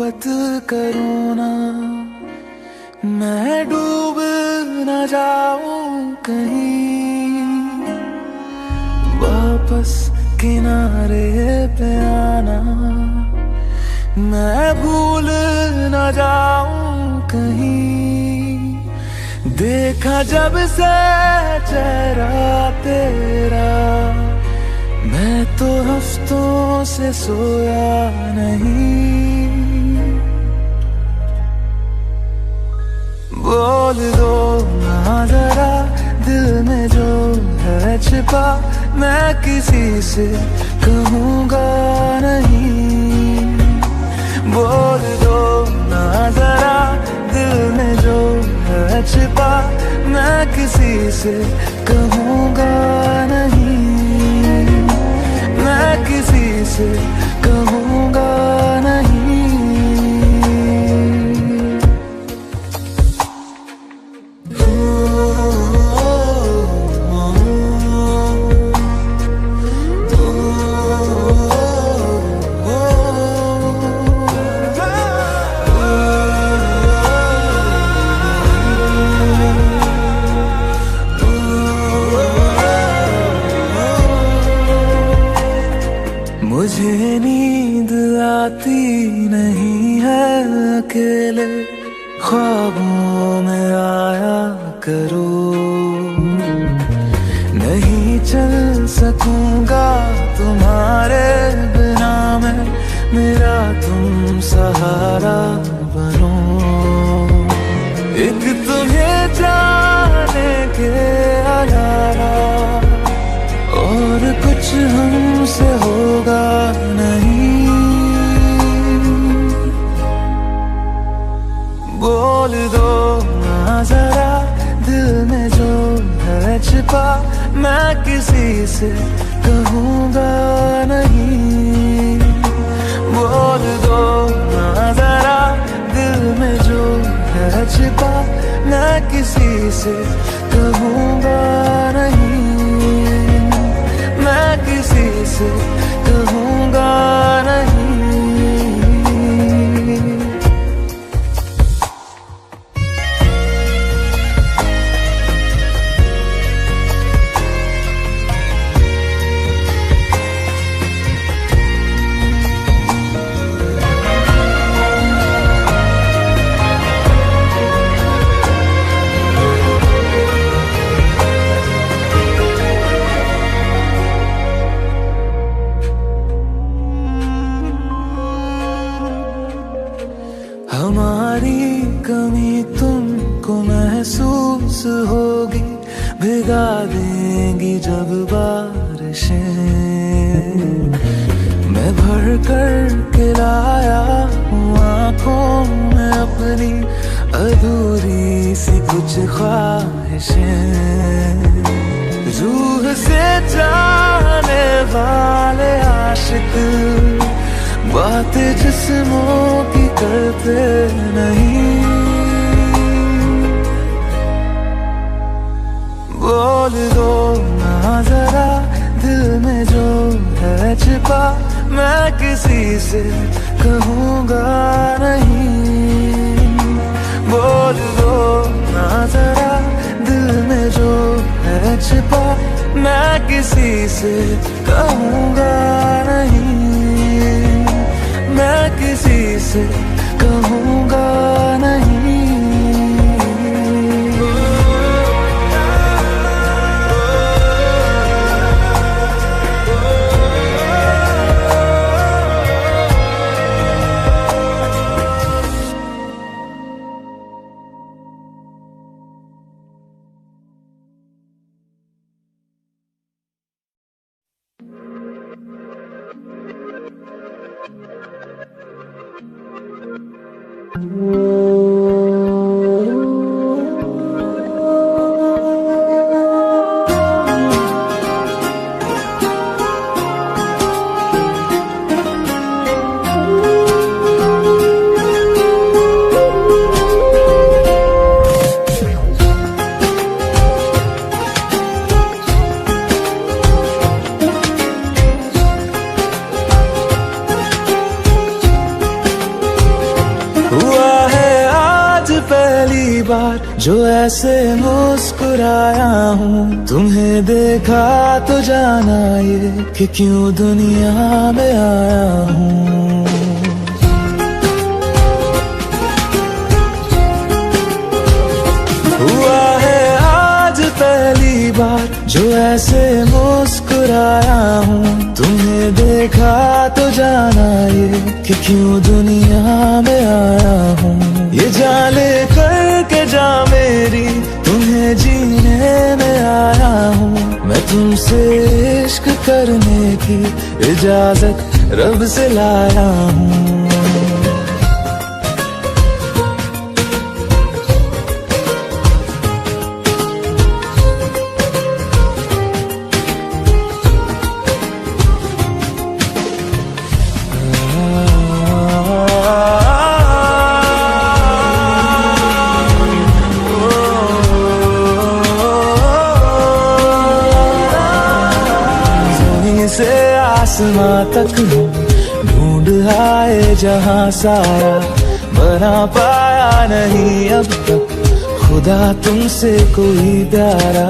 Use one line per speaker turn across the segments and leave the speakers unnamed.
मोहब्बत करूँ ना, मैं डूब न जाऊं कहीं, वापस किनारे पे आना, मैं भूल न जाऊं कहीं। देखा जब से चेहरा तेरा, मैं तो हफ्तों से सोया नहीं। बोल दो ना जरा दिल में जो है छिपा, मैं किसी से कहूँगा नहीं। बोल दो ना जरा दिल में जो है छिपा, मैं किसी से कहूँगा नहीं, मैं किसी से कहूँगा नहीं। मुझे नींद आती नहीं है अकेले, ख्वाबों में आया करो। नहीं चल सकूंगा तुम्हारे बिना मैं, मेरा तुम सहारा बनो। एक तुम्हें जाने के अलावा और कुछ हमसे होगा नहीं। बोल दो ना जरा दिल में जो है छिपा, मैं किसी से कहूँगा नहीं। बोल दो ना जरा दिल में जो है छिपा, मैं किसी से कहूँगा नहीं, मैं किसी से कहूँगा नहीं। हमारी कमी तुमको महसूस होगी, भिगा देंगी जब बारिशें। मैं भर कर के लाया हूँ आँखों में अपनी अधूरी सी कुछ ख्वाहिशें। रूह से जाने वाले आशिक बातें जिस्मों की करते नहीं। बोल दो ना जरा दिल में जो है छिपा, मैं किसी से कहूँगा नहीं। बोल दो ना जरा दिल में जो है छिपा, मैं किसी से कहूँगा नहीं, मैं किसी से कहूँगा नहीं। बार जो ऐसे मुस्कुराया हूँ, तुम्हें देखा तो जाना ये कि क्यों दुनिया में आया हूँ। हुआ है आज पहली बार जो ऐसे मुस्कुराया हूँ, तुम्हें देखा तो जाना ये कि क्यों दुनिया में आया हूँ। ये जान ले करके जा मेरी, तुम्हें जीने में आया हूँ। मैं तुमसे इश्क करने की इजाजत रब से लाया हूँ। से आसमां तक हूँ, ढूंढ आए जहाँ सारा, बना पाया नहीं अब तक खुदा तुमसे कोई प्यारा।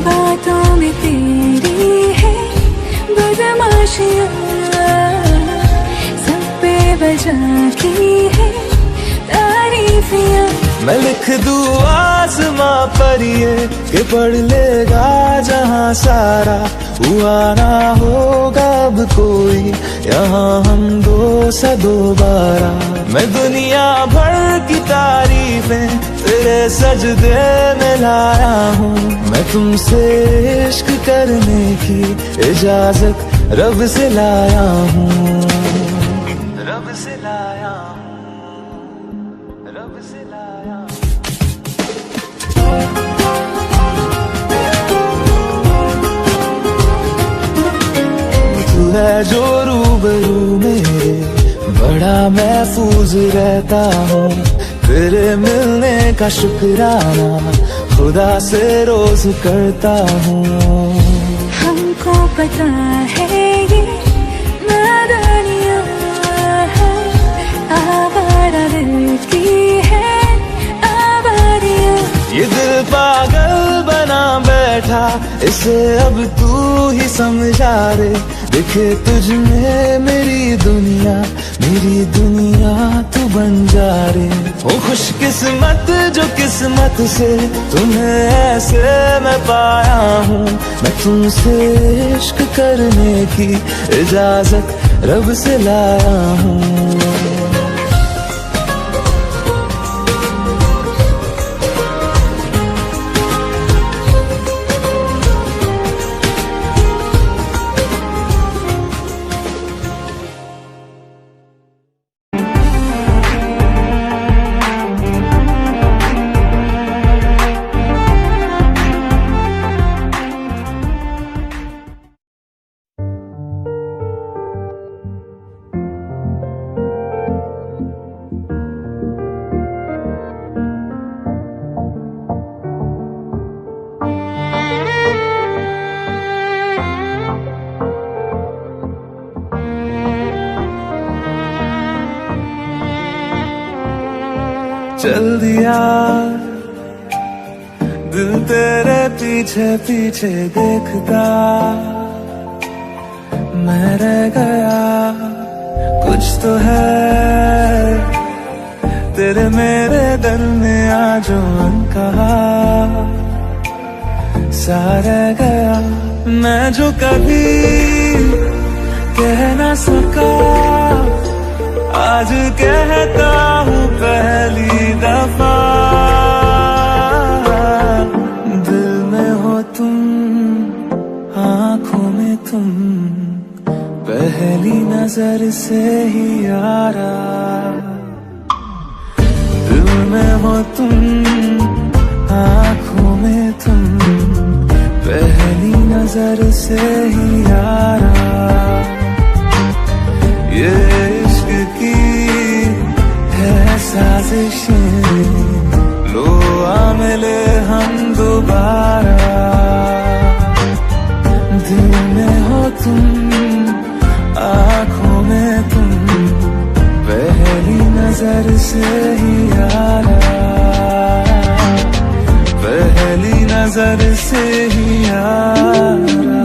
बातों में तेरी है बदमाशियाँ, सब पे बजा की है तारीफियाँ।
मैं लिख दूँ आसमां पर ये कि पढ़ लेगा जहाँ सारा, हुआ ना होगा अब कोई यहाँ हम दो सा दोबारा। मैं दुनिया भर की तारीफें तेरे सजदे में लाया हूँ। मैं तुमसे इश्क करने की इजाजत रब से लाया हूँ। रब से लाया हूँ, रब से लाया हूँ। तू है जो रूबरू मेरे, बड़ा महफूज रहता हूँ। तेरे मिलने का शुक्राना खुदा से रोज करता हूँ।
हमको पता है ये नादानियाँ है, आवारा दिल की है आवारियाँ।
ये दिल पागल बना बैठा, इसे अब तू ही समझा रे। दिखे तुझ में मेरी दुनिया तू बन जा रे। ओ खुशकिस्मत जो किस्मत से तुम्हें ऐसे मैं पाया हूँ। मैं तुमसे इश्क करने की इजाजत रब से लाया हूँ। चल दिया दिल तेरे पीछे पीछे देखता, मैं रह गया कुछ तो है तेरे मेरे दरमियां जो अनकहा सा रह गया। मैं जो कभी कह ना सका आज कहता हूँ पहली दफा। दिल में हो तुम, आँखों में तुम, पहली नजर से ही यारा। दिल में हो तुम, आँखों में तुम, पहली नजर से ही यारा। ये इश्क की है साजिशें, लो आ मिले हम दोबारा। दिल में हो तुम, आँखों में तुम, पहली नजर से ही यारा। नजर से ही यारा।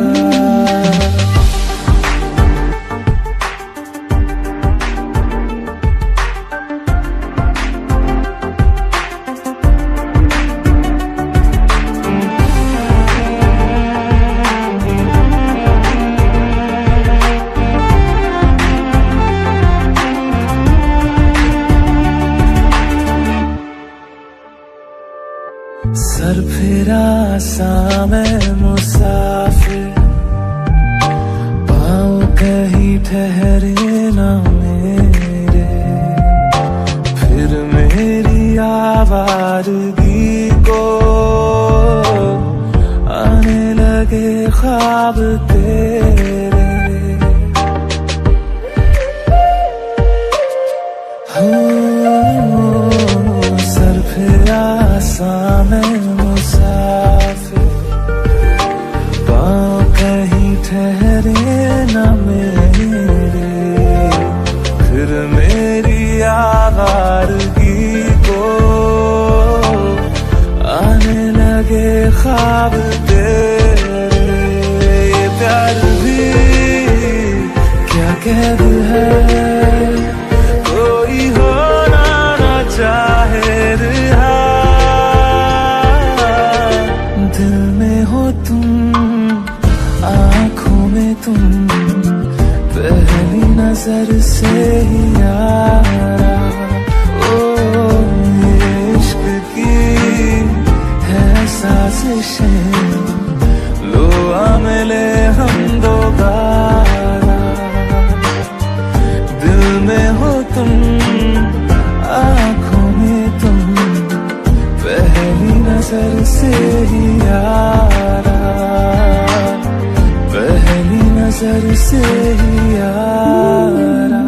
सर फिरा सा मैं मुसाफिर, पाँव कहीं ठहरे ना मेरे, फिर मेरी आवारगी को आने लगे ख्वाब तेरे। सर फिरा सा मैं मुसाफिर, पाँव कहीं ठहरे न मेरे, फिर मेरी आवारगी को आने लगे ख्वाब तेरे। ये प्यार भी क्या कैद है, कोई होना ना चाहे रहा। दिल में हो तुम, आँखों में तुम, पहली नजर से ही यारा। ओ ये इश्क की है साजिशें, लो आ मिले हम दोबारा। दिल में हो तुम, आँखों में तुम, पहली नजर से ही यारा, पहली नजर से ही यारा।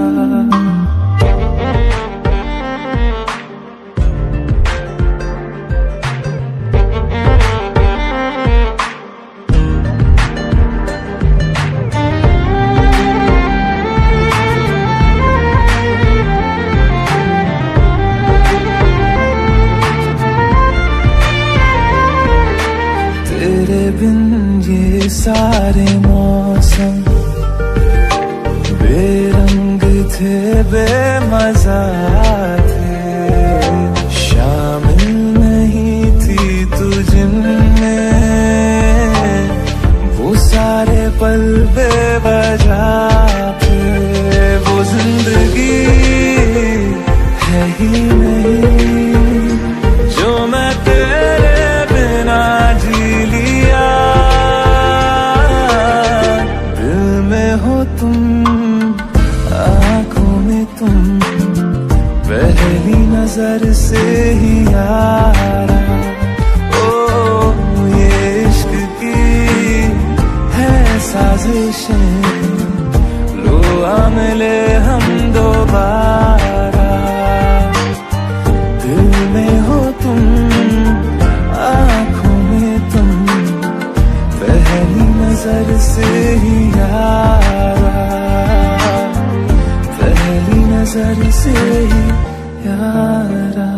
तेरे बिन ये सारे मौसम बेरंग थे, बेमजा थे, शामिल नहीं थी तू जिनमें, वो सारे पल बेवजह थे। वो जिंदगी है ही नहीं जो मैं तेरे बिना जी लिया। दिल में हो तुम, आँखों में तुम, पहली नजर से ही यारा। ओ ये इश्क की है साजिशें, लो आ मिले हम दोबारा। दिल में हो तुम, आँखों में तुम, पहली नजर से ही यारा, पहली नजर से ही यारा।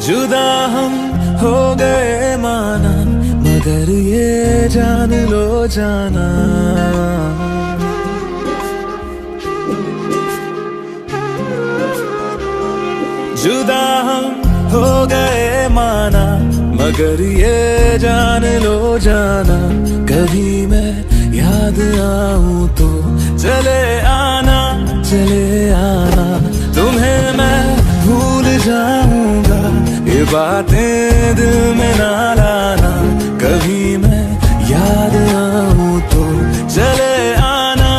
जुदा हम हो गए माना, मगर ये जान लो जाना, जुदा हम हो गए माना, मगर ये जान लो जाना, कभी मैं याद आऊं तो चले आना तुम्हें मैं भूल जाऊंगा, ये बातें दिल में ना लाना, कभी मैं याद आऊं तो चले आना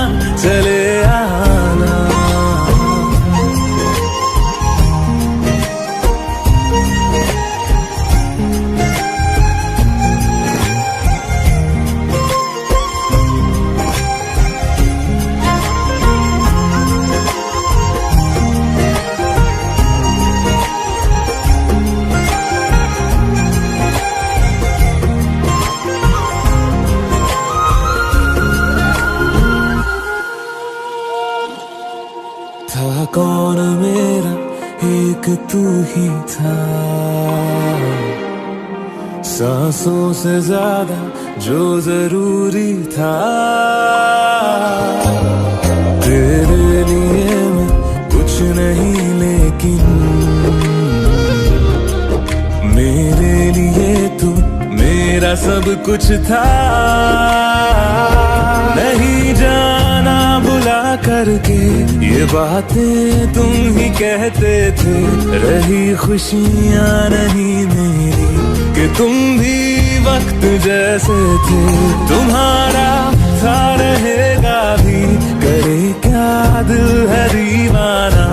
था कौन मेरा एक तू ही था, सांसों से ज्यादा जो जरूरी था, तेरे लिए मैं कुछ नहीं लेकिन मेरे लिए तू मेरा सब कुछ था, नहीं जाना बुला करके ये बातें तुम ही कहते थे, रही खुशियां नहीं मेरी कि तुम भी वक्त जैसे थे, तुम्हारा था रहेगा भी, करे क्या दिल है दीवाना,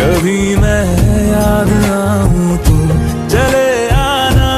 कभी मैं याद आऊं तो चले आना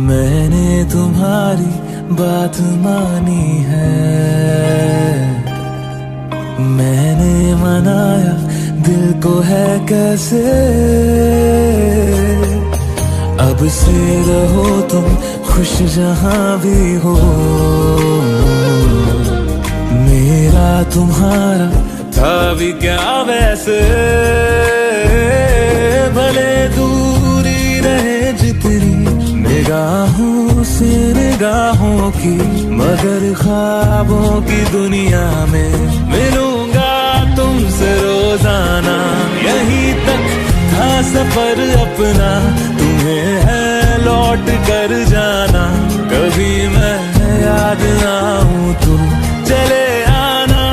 मैंने तुम्हारी बात मानी है, मैंने मनाया दिल को है कैसे, अब से रहो तुम खुश जहां भी हो, मेरा तुम्हारा था भी क्या वैसे, भले दूरी रहे जितनी निगाहों से निगाहों की, मगर ख्वाबों की दुनिया में मिलूंगा तुमसे रोजाना, यहीं तक था सफर अपना, तुम्हें है लौट कर जाना, कभी मैं याद आऊं तो चले आना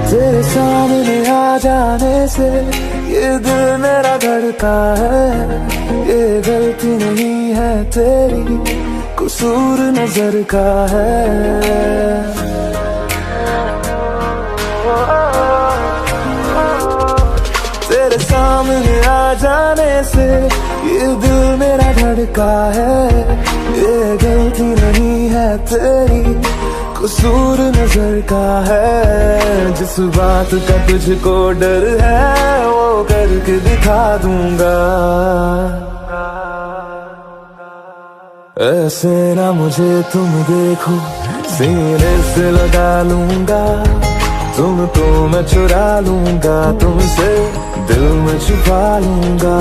तेरे सामने आ जाने से ये दिल मेरा धड़का है, ये गलती नहीं है तेरी, कसूर नजर का है, तेरे सामने आ जाने से ये दिल मेरा धड़का है, ये गलती नहीं है तेरी, कसूर नजर का है, जिस बात का तुझको डर है वो करके दिखा दूंगा, ऐसे ना मुझे तुम देखो सीने से लगा लूंगा, तुमको मैं चुरा लूंगा, तुमसे दिल में छुपा लूंगा,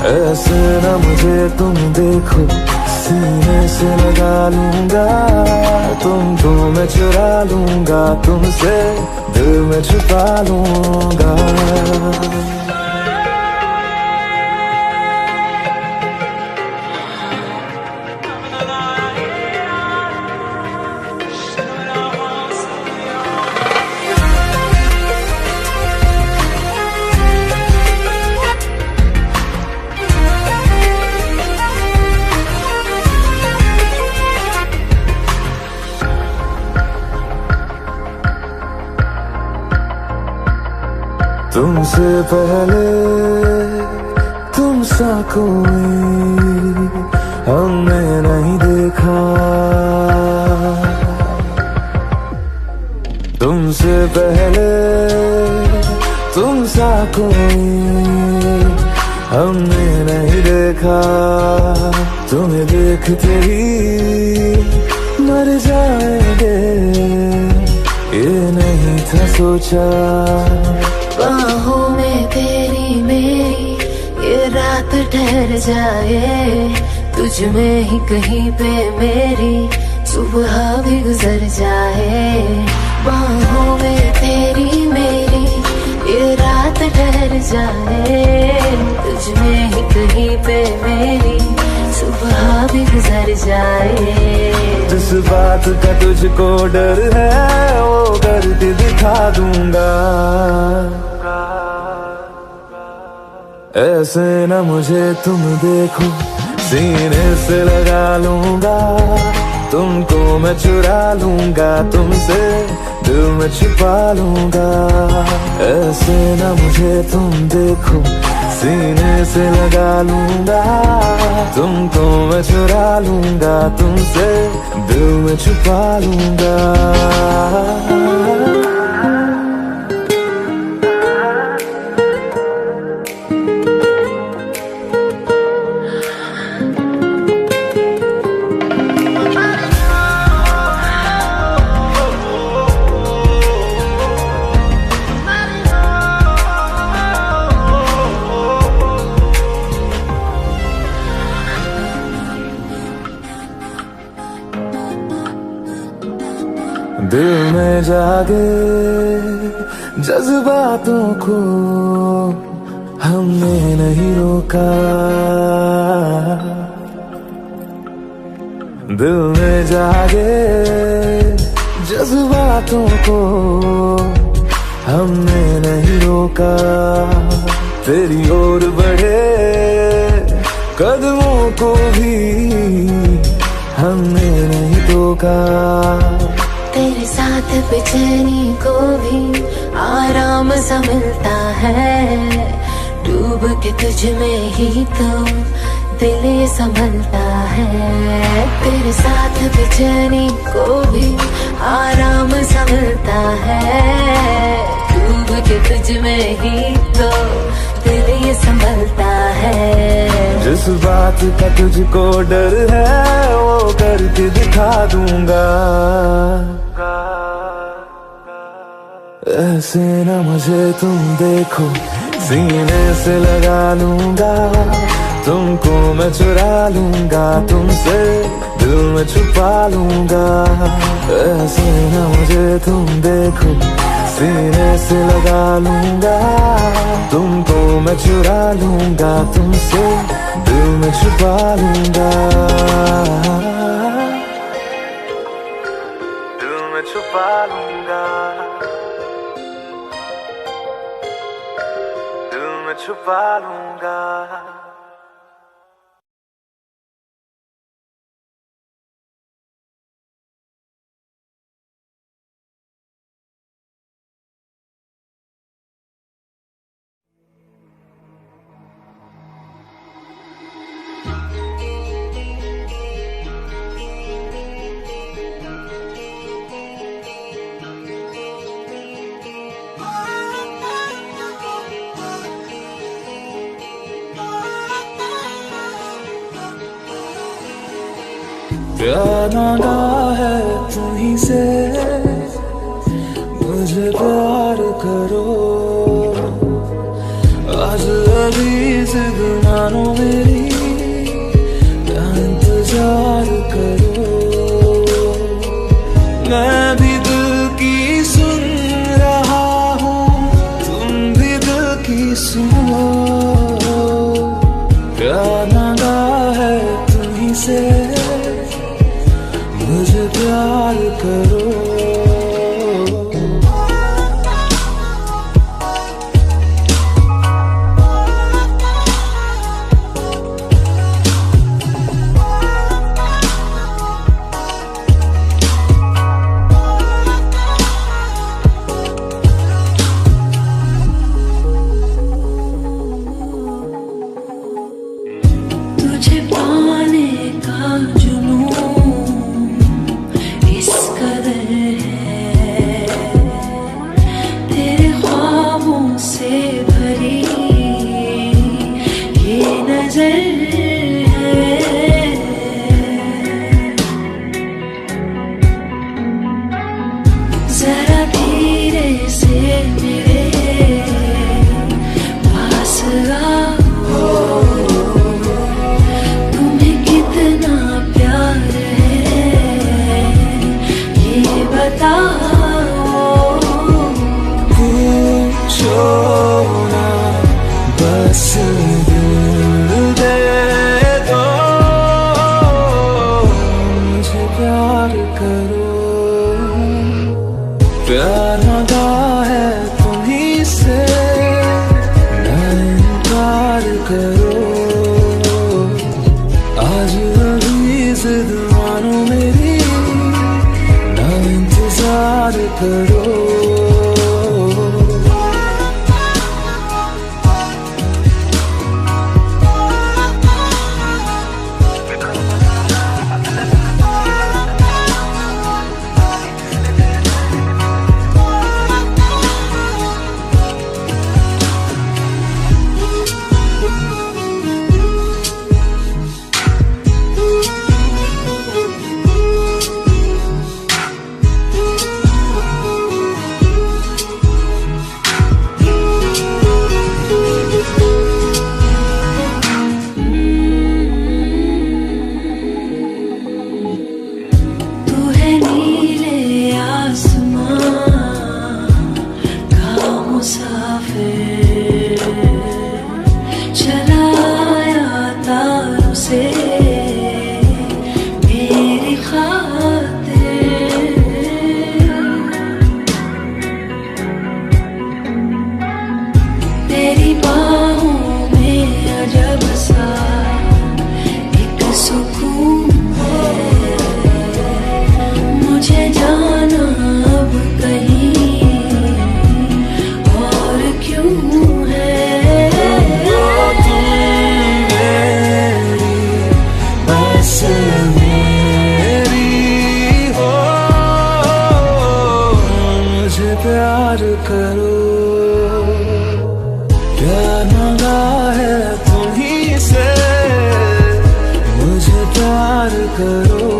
ऐसे ना मुझे तुम देखो सीने से लगा लूंगा, तुमको मैं चुरा लूंगा, तुमसे दिल में छुपा लूंगा। तुमसे पहले तुम सा कोई हमने नहीं देखा, तुमसे पहले तुम सा कोई हमने नहीं देखा। तुम्हें देखते ही मर जाएंगे, ये नहीं था सोचा।
बाहों में तेरी मेरी ये रात ठहर जाए, तुझ में ही कहीं पे मेरी सुबह भी गुजर जाए। बाहों में तेरी मेरी ये रात ठहर जाए, तुझ में ही कहीं पे मेरी सुबह भी गुजर जाए।
जिस बात का तुझको डर है वो करके दिखा दूंगा। ऐसे न मुझे तुम देखो, सीने से लगा लूंगा, तुमको मैं चुरा लूंगा, तुमसे दिल में छुपा लूंगा। ऐसे न मुझे तुम देखो, सीने से लगा लूंगा, तुमको मैं चुरा लूंगा, तुमसे दिल में छुपा लूंगा। दिल में जागे जज्बातों को हमने नहीं रोका, दिल में जागे जज्बातों को हमने नहीं रोका। तेरी ओर बढ़े कदमों को भी हमने नहीं रोका।
तेरे साथ बेचैनी को भी आराम सा मिलता है, डूब के तुझ में ही तो दिल ये संभलता है। तेरे साथ बेचैनी को भी आराम सा मिलता है, डूब के तुझ में ही तो दिल ये संभलता है।
जिस बात का तुझको डर है वो करके दिखा दूंगा। ऐसे न मुझे तुम देखो, सीने से लगा लूंगा, तुमको मैं चुरा लूंगा, तुमसे दिल में छुपा लूंगा। ऐसे न मुझे तुम देखो, सीने से लगा लूंगा, तुमको मैं चुरा लूंगा, तुमसे दिल में छुपा लूंगा। दिल में छुपा लूंगा, दिल में छुपा लूंगा। प्यार मांगा है तुम्हीं से, मुझे प्यार करो, आज अभी जिद मानो मेरी, क्या इंतजार प्यार मांगा है तुम्हीं से, ना इनकार करो। आज अभी जिद मानो मेरी, ना इंतजार करो। प्यार करो, प्यार मांगा है तुम्हीं से, मुझे प्यार करो।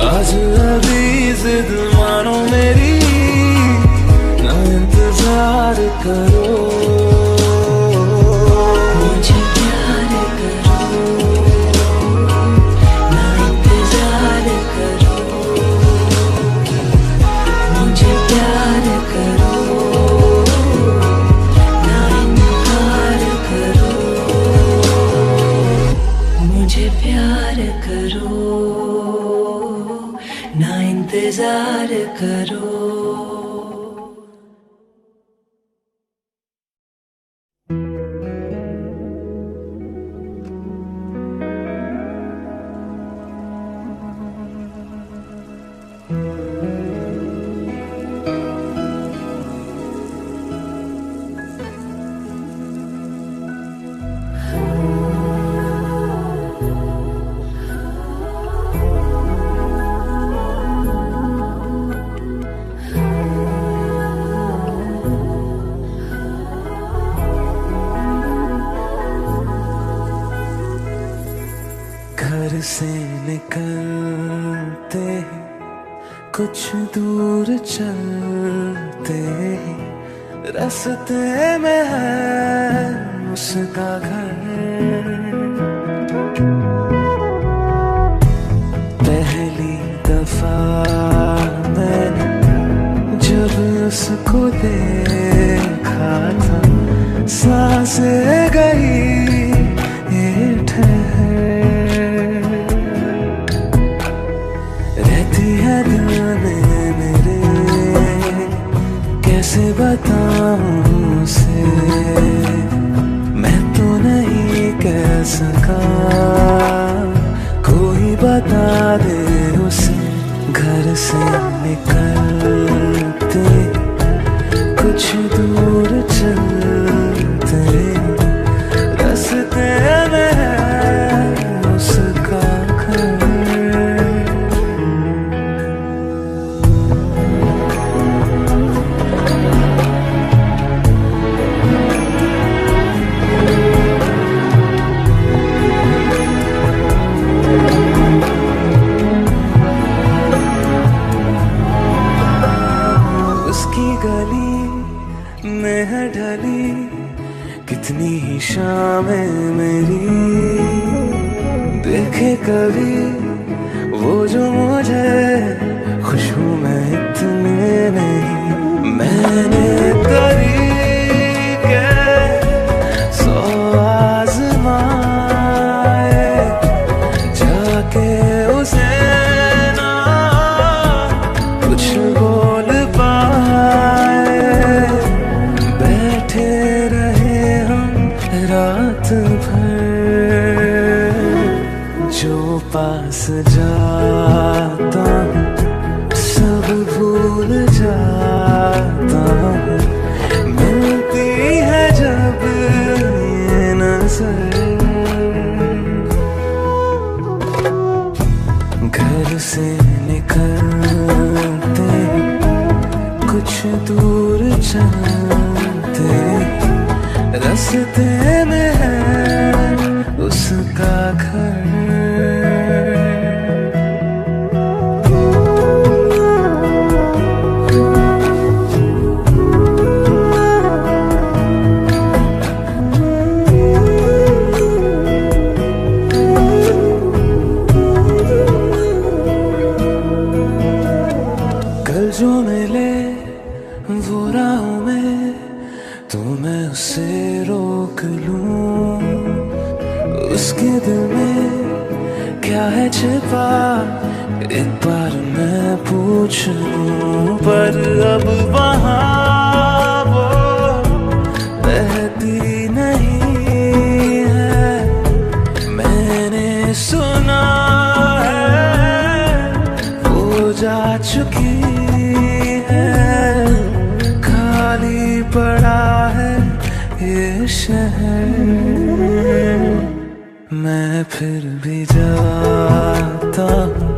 आज अभी जिद मानो मेरी, ना इंतजार करो।
मुझे प्यार करो, ना इंतजार करो। मुझे प्यार करो, ना इनकार करो। मुझे प्यार करो, ना इंतजार करो।
घर से निकलते ही कुछ दूर चलते ही रास्ते में है उसका घर। पहली दफा मैंने जब उसको देखा था, सांसें गई ये ठहर, रहती है दिल में मेरे, कैसे बताऊं उसे, मैं तो नहीं कह सका, कोई बता दे उसे। घर से निकलते कुछ दूर चलते रास्ते में है उसका घर। उसकी गली में है ढली कितनी ही शामें मेरी, देखे कभी वो जो मुझे खुशबू में इतने नहीं। मैंने तरीके सौ आज़माए, जाके उसे ना कुछ पास जाता हूँ, सब भूल जाता हूँ, मिलती है जब ये नजर। घर से निकलते कुछ दूर चलते, रास्ते में है उसका घर। कल जो मिले वो राहों में, तो मैं उसे रोक लूं। उसके दिल में क्या है छिपा, एक बार मैं पूछ लूं। पर अब वहाँ वो रहती नहीं है, मैंने सुना है वो जा चुकी है। खाली पड़ा है ये शहर, मैं फिर भी जाता हूँ,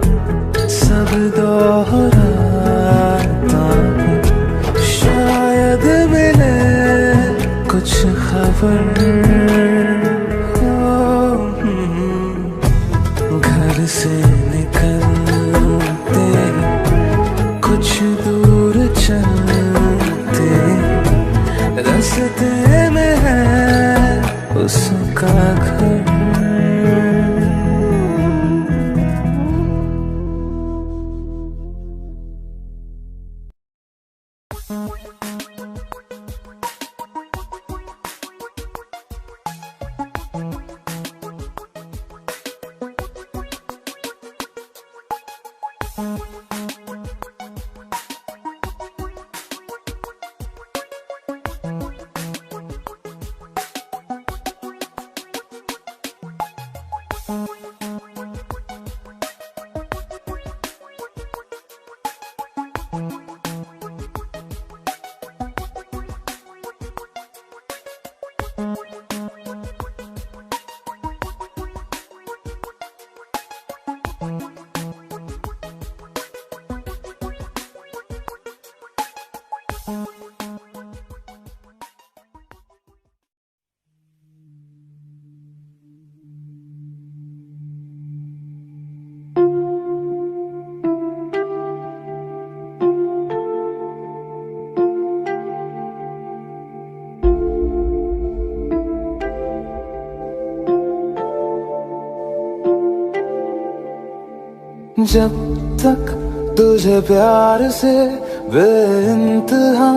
सब दोहराता हूँ। शायद मिले कुछ खबर। घर से निकलते कुछ दूर चलते, रास्ते में है उसका घर। जब तक तुझे प्यार से बेइंतहा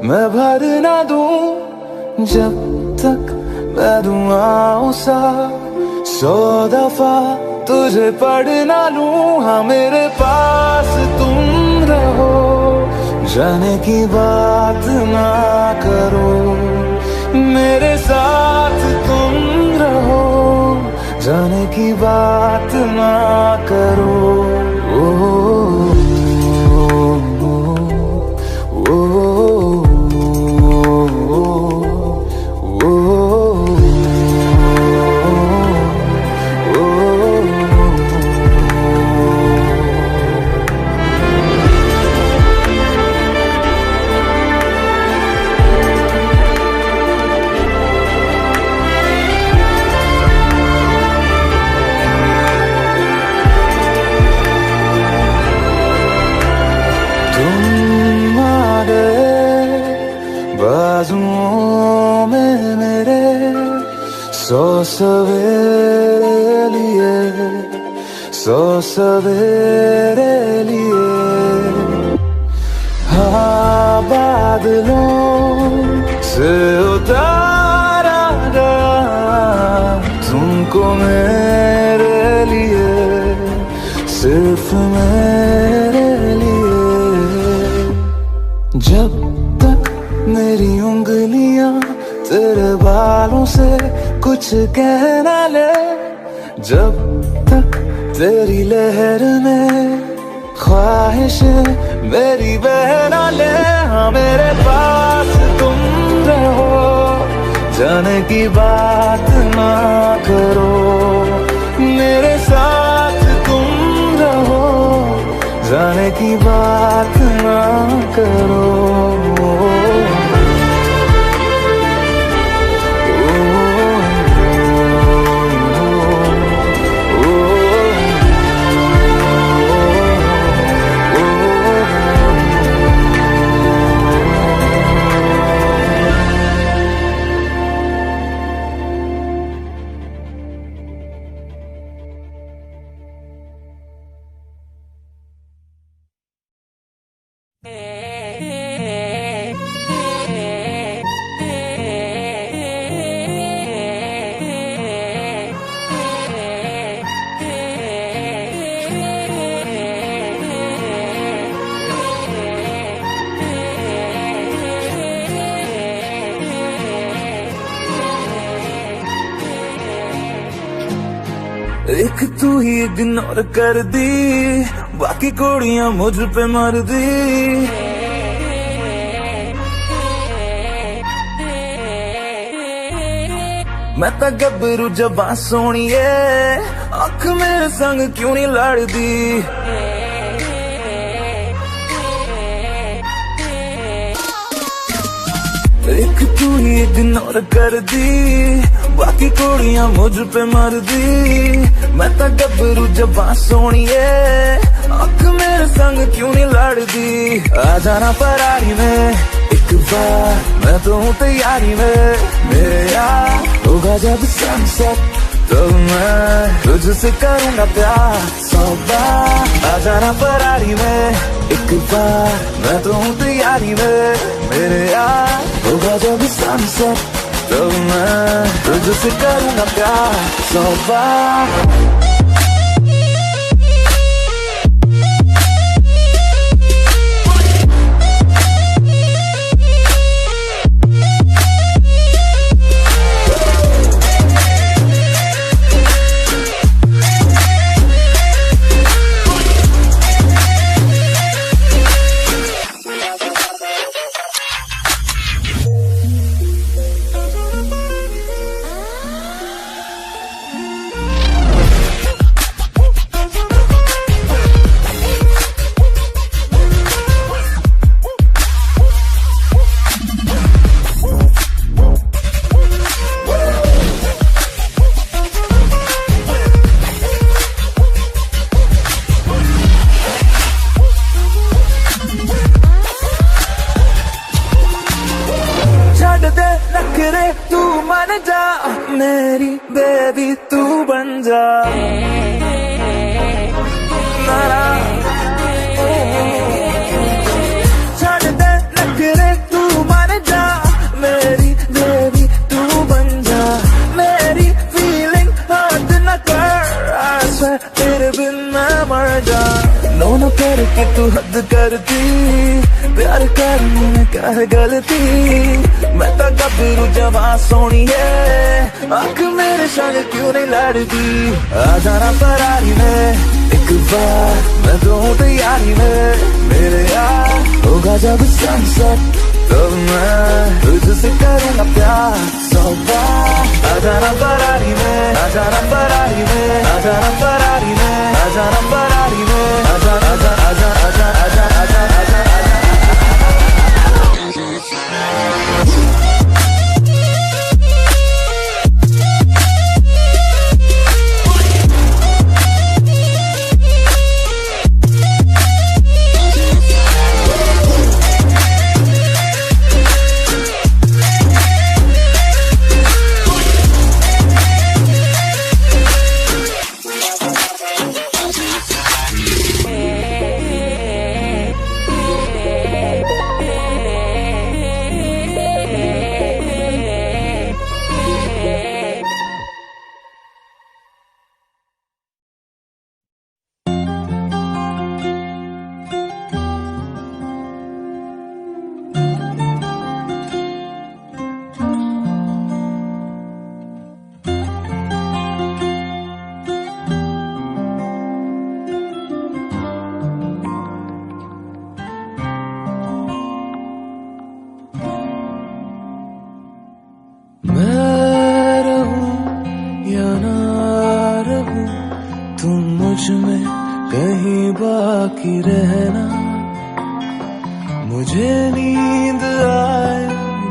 मैं भर ना दूं, जब तक मैं दुआओं सा 100 दफा तुझे पढ़ ना लूं। हाँ मेरे पास तुम रहो, जाने की बात ना करो। मेरे साथ तुम रहो, जाने की बात ना करो। ओ, ओ, ओ, बाजुओं में मेरे 100 सवेरे लिए, 100 सवेरे लिए। हाँ बादलों से उतारा गया तुमको मेरे लिए, सिर्फ मेरे लिए। जब तक मेरी उंगलियां तेरे बालों से कुछ कह ना ले, जब तक तेरी लहर में ख्वाहिश मेरी बहना ले, हाँ मेरे पास तुम रहो, जाने की बात ना करो, मेरे साथ तुम रहो, जाने की बात ना करो। एक तू ही इग्नोर कर दी, बाकी कुड़ियां मुझ पे मर दी। मैं तो गबरू जबां सोनिए, अख मेरे संग क्यों नहीं लड़दी। एक तू ही इग्नोर कर दी, बाकी कुड़ियां मुझ पे मर दी। मैं तो गबरू जबां सोनिए, अख मेरे संग क्यों नहीं लड़दी। आ जाना परारी में एक बार, मैं तो हूँ तैयारी में। मेरे यार होगा जब सनसेट, तो मैं तुझसे करूँगा प्यार 100 बार। आ जाना परारी में एक बार, मैं तो हूँ तैयारी में। मेरे यार होगा जब सनसेट, तो मैं तुझसे करूँगा प्यार 100 बार। तू मान जा मेरी बेबी, तू बन जा नारा। छाड़ दे नखरे, तू मान जा मेरी बेबी, तू बन जा। मेरी फीलिंग हद न कर, ऐसे तेरे बिन मैं मर जा। नो करके तू हद करती, प्यार करने में क्या है गलती। मैं तो गबरू जवां सोनी है, आँख मेरे संग क्यों नहीं लड़ती। आ जाना परारी में एक बार, मैं तो हूँ तैयारी में। मेरे यार होगा जब सनसेट, तो मैं तुझसे करूँगा प्यार 100 बार। आ जाना परारी में, आ जाना परारी में, आ जाना परारी में, आ जाना परारी में, आ जाना आजा आजा आजा आजा आजा आजा आजा। बाकी रहना, मुझे नींद आए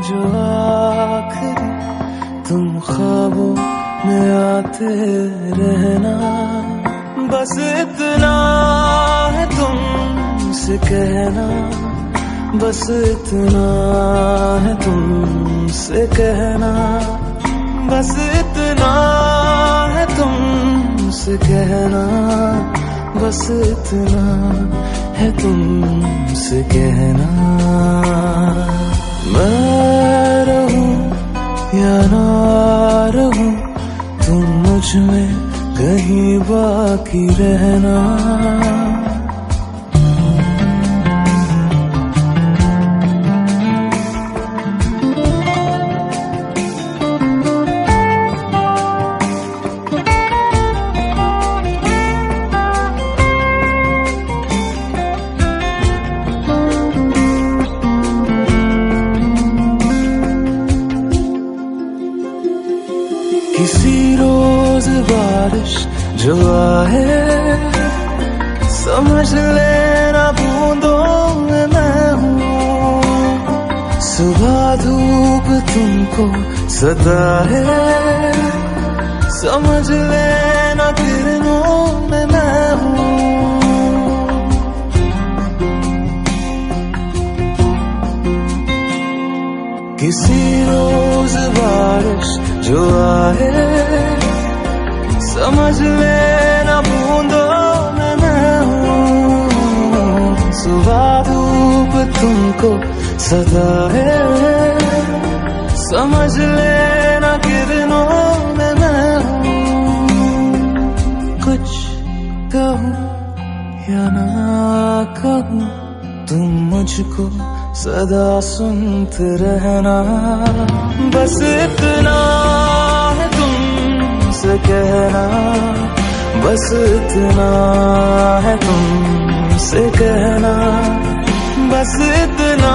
जो आखिरी, तुम ख्वाबों में आते रहना। बस इतना है तुमसे कहना, बस इतना है तुमसे कहना, बस इतना है तुमसे कहना, बस इतना है तुमसे कहना। मैं रहूं या ना रहूं, तुम मुझ में कहीं बाकी रहना। किसी रोज बारिश जो आए, समझ लेना बूंदों में मैं हूँ। सुबह धूप तुमको सदा है, समझ लेना किरणों में मैं हूँ। किसी रोज बारिश जो आए, समझ लेना बूंदों में मैं हूँ। सुबह धूप तुमको सदा है, समझ लेना किरणों में मैं हूँ। कुछ कहूँ या ना कहूँ, तुम मुझको सदा सुनते रहना। बस इतना है तुमसे कहना, बस इतना है तुमसे कहना, बस इतना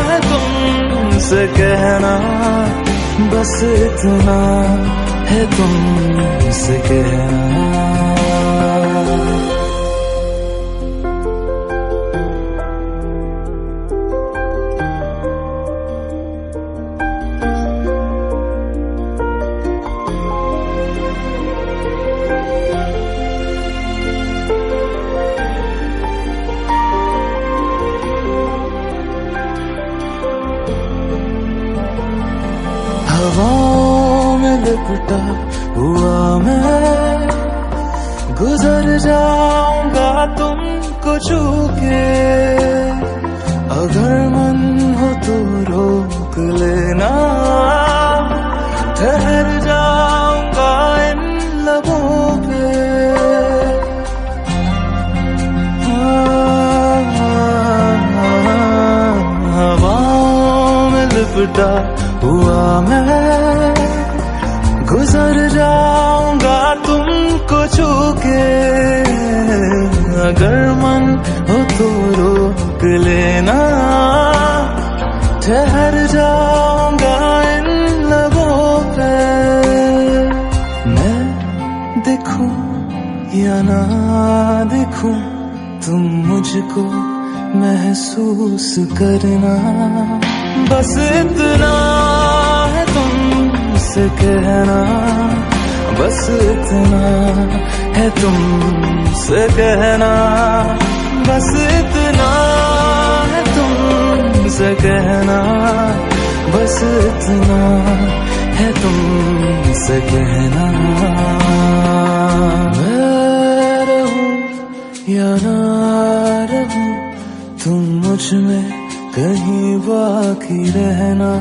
है तुमसे कहना, बस इतना है तुमसे कहना। हवाओं में लिपटा हुआ मैं, गुजर जाऊंगा तुमको छू के। अगर मन हो तो रोक लेना, ठहर जाऊंगा इन लबों पे। हवाओं में लिपटा हुआ मैं, गुजर जाऊंगा तुमको छू के। अगर मन हो तो रोक लेना, ठहर जाऊंगा इन लबों पे। मैं देखूं या ना देखूं, तुम मुझको महसूस करना। बस इतना है तुमसे कहना, बस इतना है तुमसे कहना, बस इतना है तुमसे कहना, बस इतना है तुमसे कहना। मैं रहूं या ना रहूं, तुम मुझ में कहीं बाकी रहना।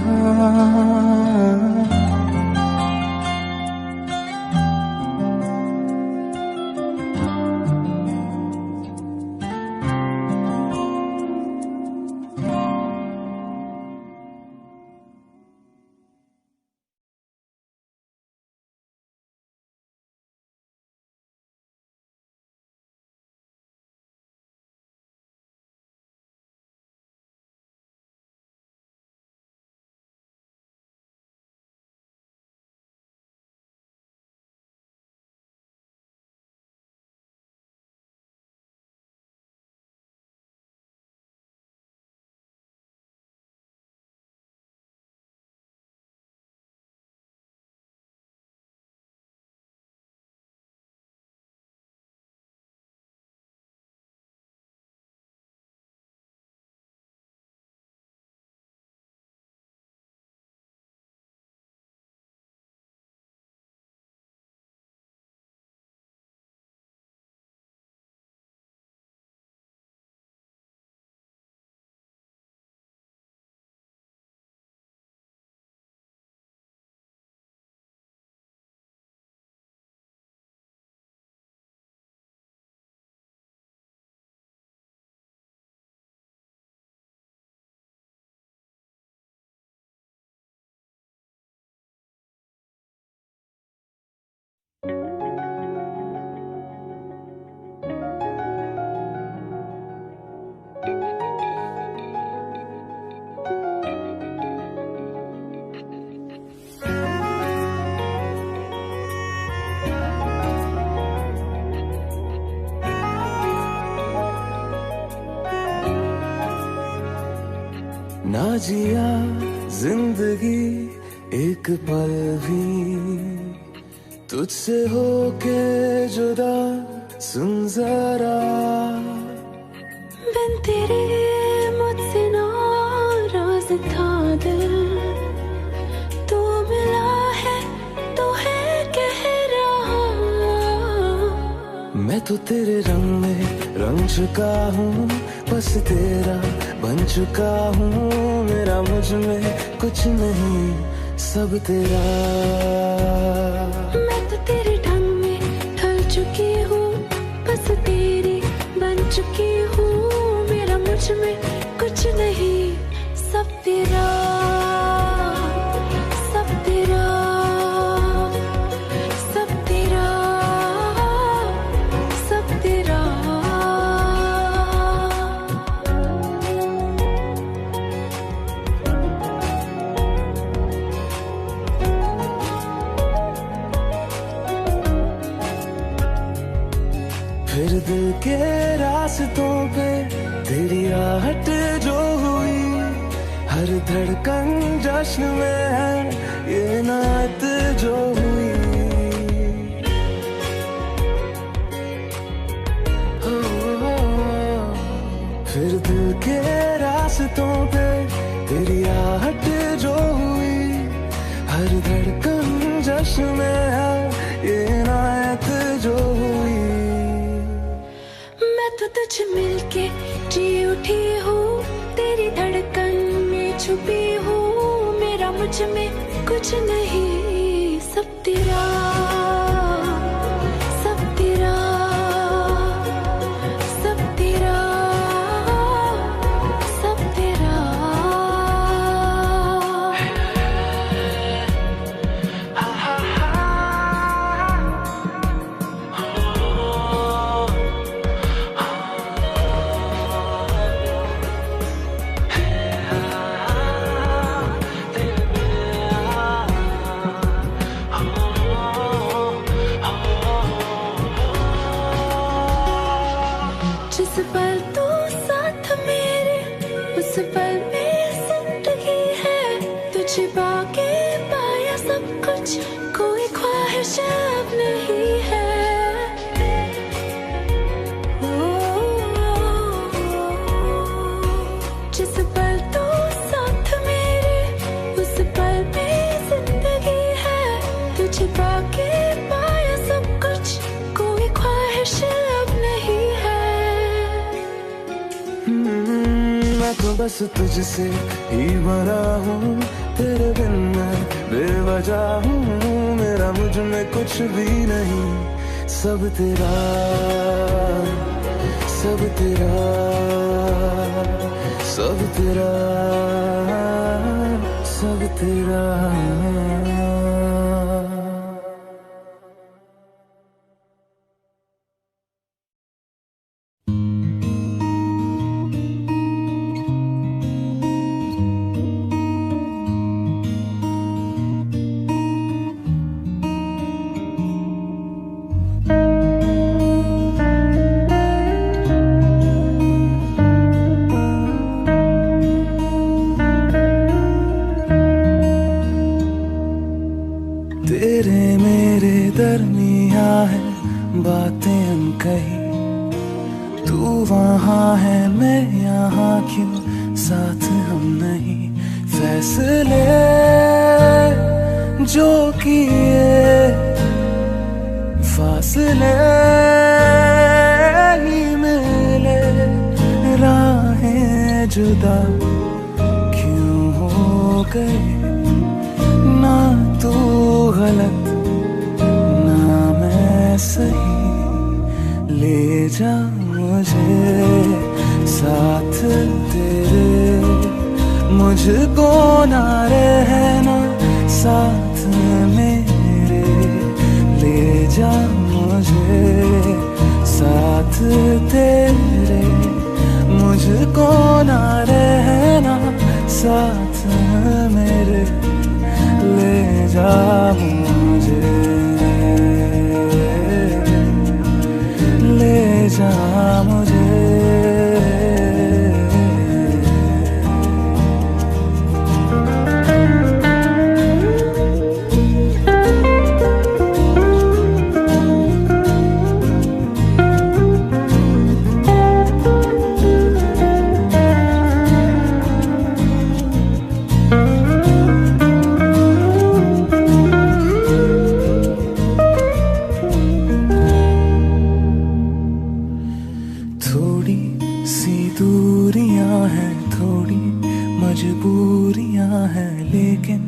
ना जिया जिंदगी एक पल भी तुझसे होके जुदा, सुन जरा
बिन तेरे मुझसे नाराज था दिल, तू मिला है तो है कह रहा।
मैं तो तेरे रंग में रंग चुका हूँ, बस तेरा बन चुका हूँ। मेरा मुझ में कुछ नहीं, सब तेरा।
मैं तो तेरे ढंग में ढल चुकी हूँ, बस तेरी बन चुकी हूँ। मेरा मुझ में कुछ नहीं, सब तेरा, सब तेरा, सब तेरा, सब तेरा।
फिर दिल के रास्तों पे तेरी आहट जो हुई, हर धड़कन जश्न में है ये नात जो हुई। फिर दिल के रास्तों पे तेरी आहट जो हुई, हर धड़कन जश्न में है ये नात जो हुई।
मैं तो तुझ मिलके जी उठी हूँ, तेरी धड़कन में छुपी हूँ। मेरा मुझ में कुछ नहीं, सब तेरा, सब तेरा, सब तेरा, सब तेरा। जिस पल तू साथ मेरे, उस पल में जिंदगी है। तुझे पाके पाया सब कुछ, कोई ख्वाहिश अब नहीं है। जिस पल तू साथ मेरे, उस पल में जिंदगी है। तुझे पाके पाया सब कुछ, कोई ख्वाहिश अब नहीं है।
मैं तो बस तुझसे ही भरा हूँ, तेरे बिन मैं बेवजह हूँ। मेरा मुझ में कुछ भी नहीं, सब तेरा, सब तेरा, सब तेरा, सब तेरा। तेरे मेरे दरमिया है बातें अनकही, तू वहाँ है मैं यहाँ, क्यों साथ हम नहीं। फैसले जो किए फासले ही मिले, राहें जुदा क्यों हो गए। ना तू गलत ना मैं सही, ले जा मुझे साथ तेरे। मुझको ना रहना साथ मेरे, ले जा मुझे साथ तेरे। मुझको ना रहना साथ मेरे, ले जा मुझे, ले जा मुझे। मजबूरियां हैं लेकिन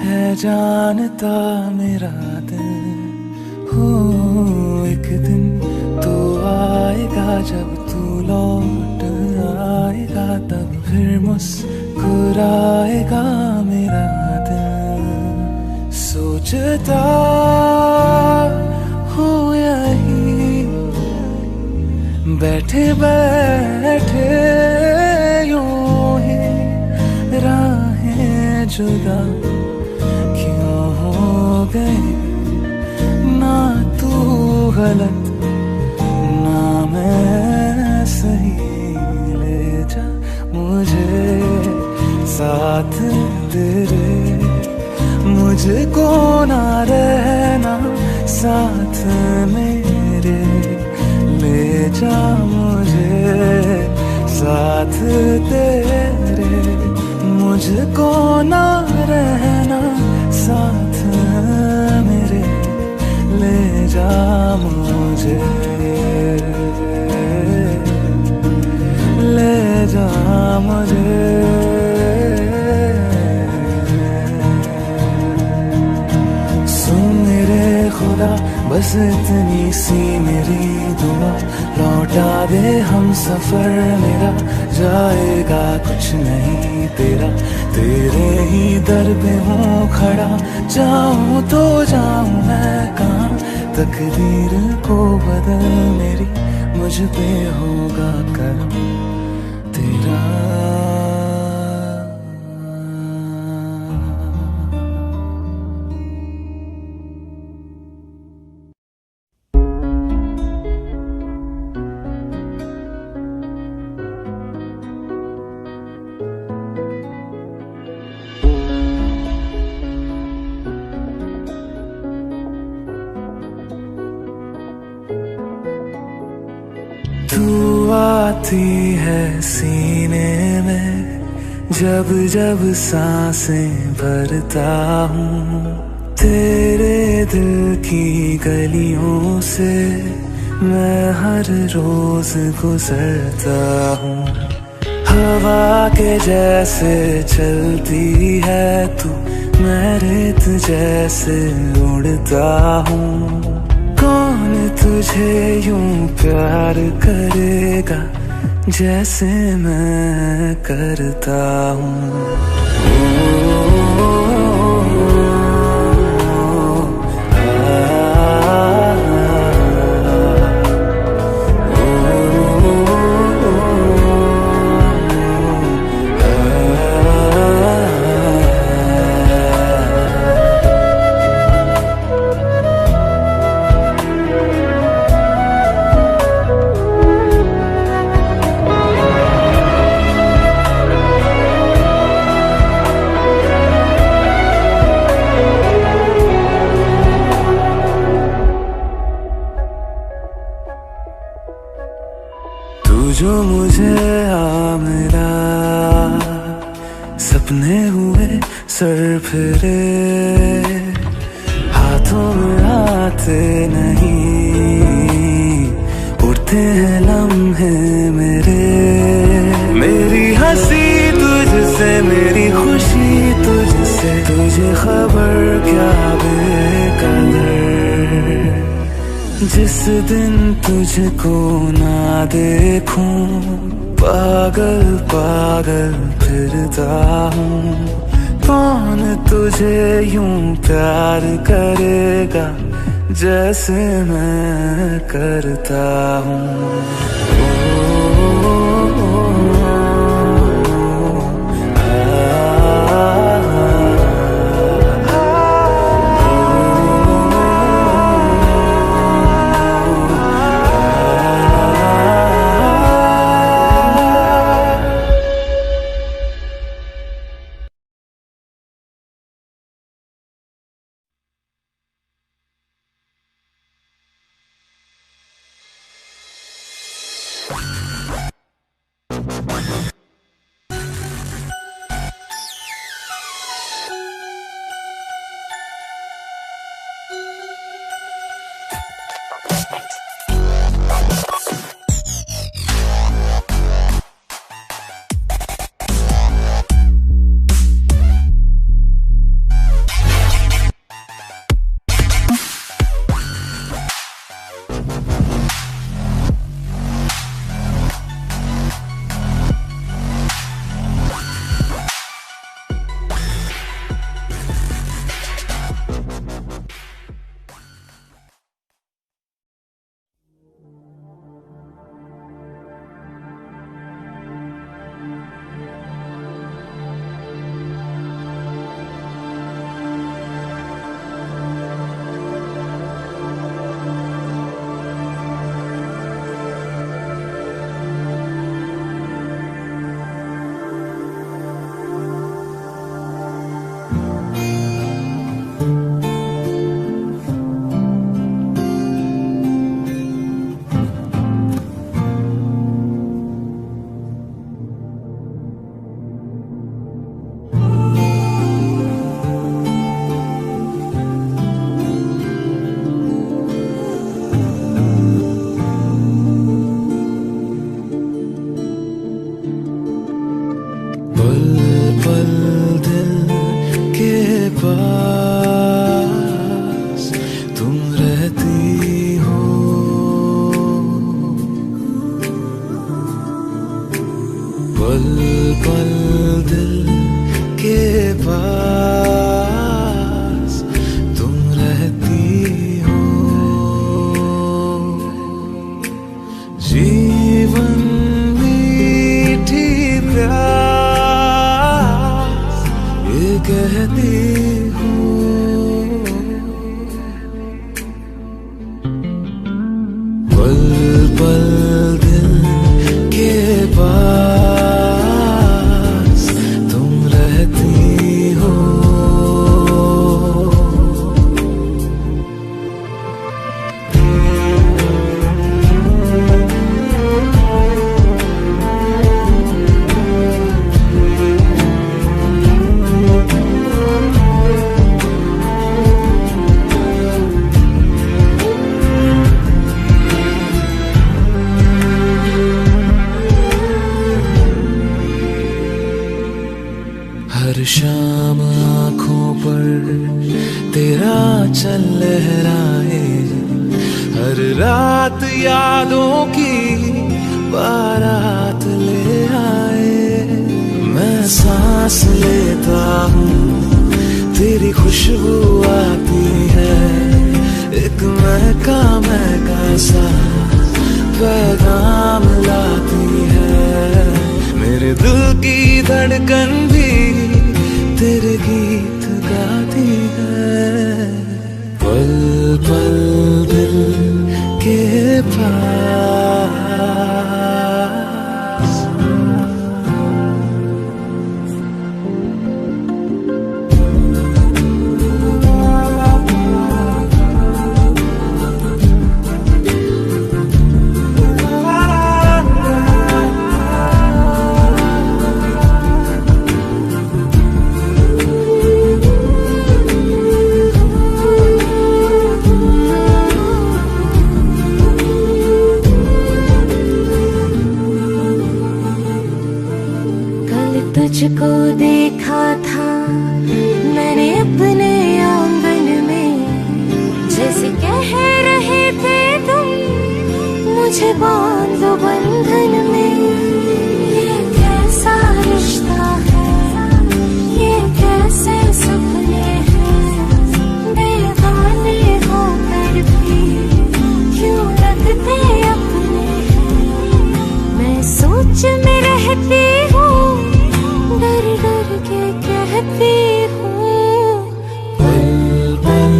है जानता मेरा दिल। हो एक दिन तो आएगा जब तू लौट आएगा, तब फिर मुस्कुराएगा मेरा दिल। सोचता हूँ यही बैठे बैठे यूं ही राहें जुदा क्यों हो गई, ना तू गलत ना मैं सही। ले जा मुझे साथ तेरे, मुझको ना रहना साथ मेरे। ले जा मुझे साथ तेरे, मुझको ना रहना साथ मेरे। ले जा मुझे, ले जा मुझे। सुन मेरे खुदा बस इतनी सी मेरी दुआ, लौटा दे हम सफर मेरा, जाएगा कुछ नहीं तेरा। तेरे ही दर पे हूँ खड़ा, जाऊँ तो जाऊँ मैं कहाँ। तकदीर को बदल मेरी, मुझ पे होगा करम तेरा। तू आती है सीने में जब जब सांसें भरता हूँ। तेरे दिल की गलियों से मैं हर रोज गुजरता हूँ। हवा के जैसे चलती है तू, मैं रेत जैसे उड़ता हूँ। कौन तुझे यूं प्यार करेगा जैसे मैं करता हूँ। जो मुझे आ मिला, सपने हुए सर फिरे, हाथों में आते नहीं, उड़ते हैं लम्हे मेरे। मेरी हंसी तुझसे, मेरी खुशी तुझसे, तुझे खबर क्या बेकदर। जिस दिन तुझको ना देखूं, पागल पागल फिरता हूँ। कौन तुझे यूं प्यार करेगा जैसे मैं करता हूँ। पल पल दिल के पास तुम रहती हो, पल पल दिल के पास तुम रहती हो। जीवन मीठी प्यास ये कहती हो, पल पल दिल के पास तुम रहती हो। हर शाम आँखों पर तेरा चल लहराए, हर रात यादों की बारात ले आए। मैं सांस लेता हूँ तेरी खुशबू आती है, एक महका महका सा पैगाम लाती है। मेरे दिल की धड़कन भी तेरे गीत गाती है, पल पल दिल के पास।
तुझको देखा था मैंने अपने आंगन में, जैसे कह रहे थे तुम मुझे बांधो बंधन में। ये कैसा रिश्ता है, ये कैसे सपने हैं, बेगाने होकर भी क्यों लगते अपने हैं। मैं सोच में रहती हूँ, डर डर के कहती हूँ,
पल पल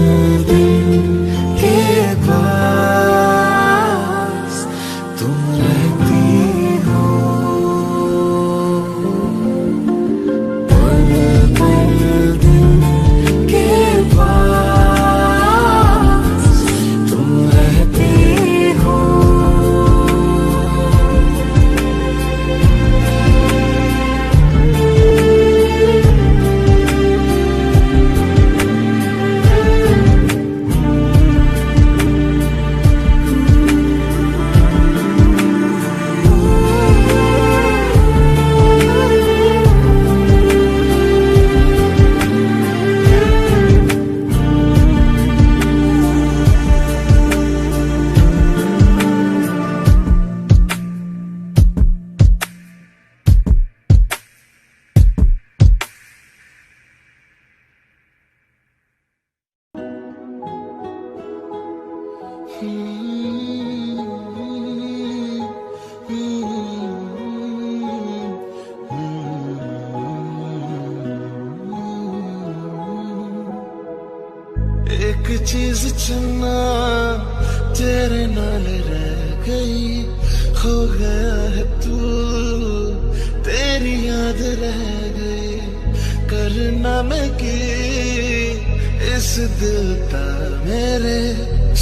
दिल के पास तुम रहती हो, पल पल दिल के पास तुम रहती हो। एक चीज चुनना तेरे नाल रह गई, खो गया है तू तेरी याद रह गई। करना मैं की इस दिल का मेरे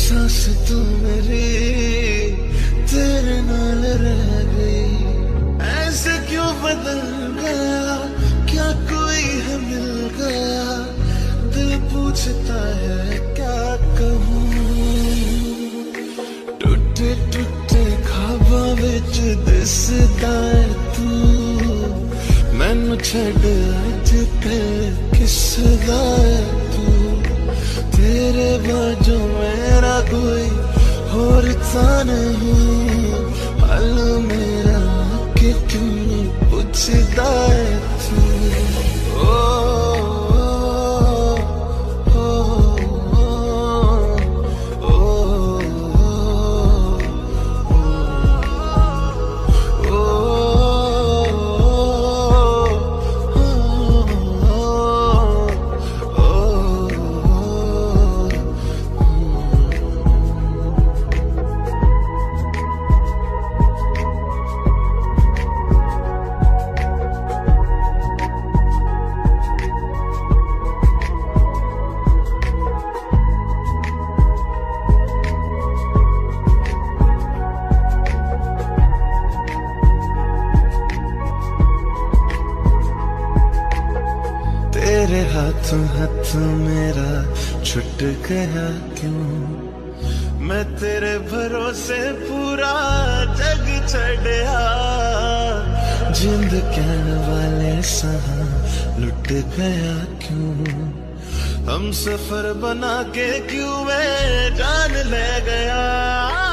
सांस तू मेरी तेरे नाल रह गई। ऐसे क्यों बदल गया, क्या कोई है मिल गया, दिल पूछता है क्या कहूँ। टूटे टूटे ख्वाबां विच दिसदा है तू, मैनू छड़ अज ते किसदा तू तेरे बाजू मेरा कोई होर ता नहीं हल मेरा कि क्यों पुछदा है तू ओ तेरे हाथों हाथ मेरा छुट गया क्यों मैं तेरे भरोसे पूरा जग छड़या जिंद कहन वाले सहा लुट गया क्यों हम सफर बना के क्यों मैं जान ले गया